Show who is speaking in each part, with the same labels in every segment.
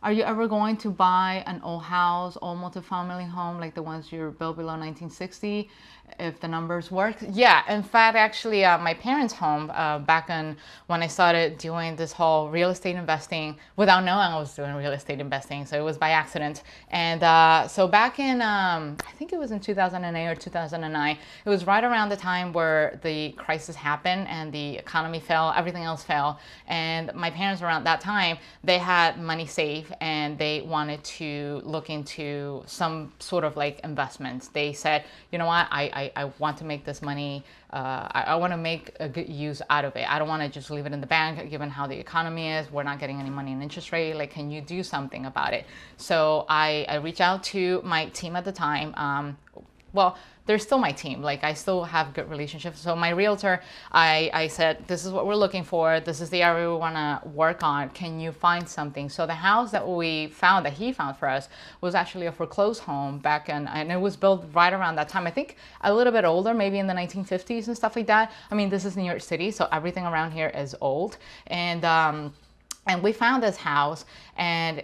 Speaker 1: Are you ever going to buy an old house, old multifamily home like the ones you built below 1960? If the numbers work? Yeah, in fact, actually, my parents' home, back in when I started doing this whole real estate investing without knowing I was doing real estate investing, so it was by accident. And so back in, I think it was in 2008 or 2009, it was right around the time where the crisis happened and the economy fell, everything else fell. And my parents around that time, they had money saved and they wanted to look into some sort of like investments. They said, you know what, I want to make this money, I want to make a good use out of it. I don't want to just leave it in the bank given how the economy is. We're not getting any money in interest rate. Like, can you do something about it? So I reached out to my team at the time. Well, they're still my team. Like, I still have good relationships. So my realtor, I said, this is what we're looking for. This is the area we want to work on. Can you find something? So the house that we found, that he found for us, was actually a foreclosed home back in, and it was built right around that time. I think a little bit older, maybe in the 1950s and stuff like that. I mean, this is New York City, so everything around here is old. And we found this house, and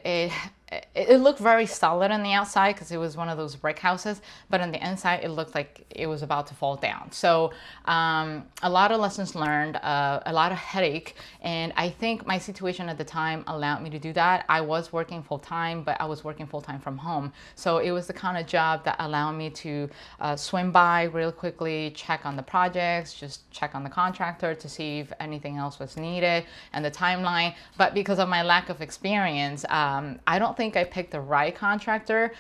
Speaker 1: it looked very solid on the outside because it was one of those brick houses, but on the inside it looked like it was about to fall down. So a lot of lessons learned, a lot of headache, and I think my situation at the time allowed me to do that. I was working full-time, but I was working full-time from home, so it was the kind of job that allowed me to swim by real quickly, check on the projects, just check on the contractor to see if anything else was needed and the timeline. But because of my lack of experience, I don't think I picked the right contractor,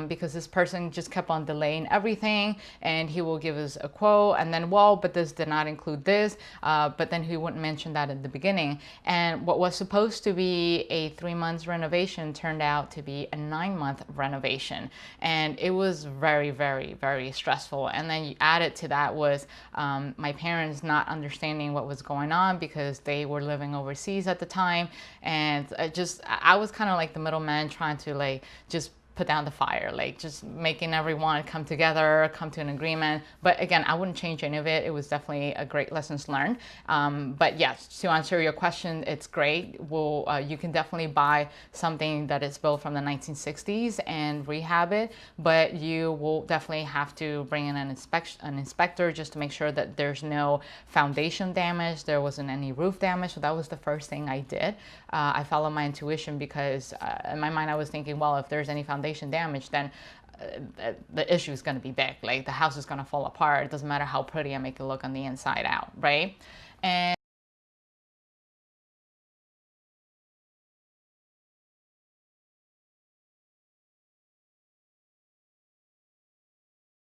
Speaker 1: because this person just kept on delaying everything, and he will give us a quote and then, well, but this did not include this, but then he wouldn't mention that in the beginning. And what was supposed to be a 3 months renovation turned out to be a 9-month renovation, and it was very, very, very stressful. And then you added to that was my parents not understanding what was going on because they were living overseas at the time, and I was kind of like the middleman trying to like just put down the fire, like just making everyone come together, come to an agreement. But again, I wouldn't change any of it. It was definitely a great lessons learned. But yes, to answer your question, it's great. You can definitely buy something that is built from the 1960s and rehab it, but you will definitely have to bring in an inspector just to make sure that there's no foundation damage, there wasn't any roof damage. So that was the first thing I did. I followed my intuition because in my mind I was thinking, well, if there's any foundation damage, then the issue is going to be big. Like, the house is going to fall apart. It doesn't matter how pretty I make it look on the inside out, right? And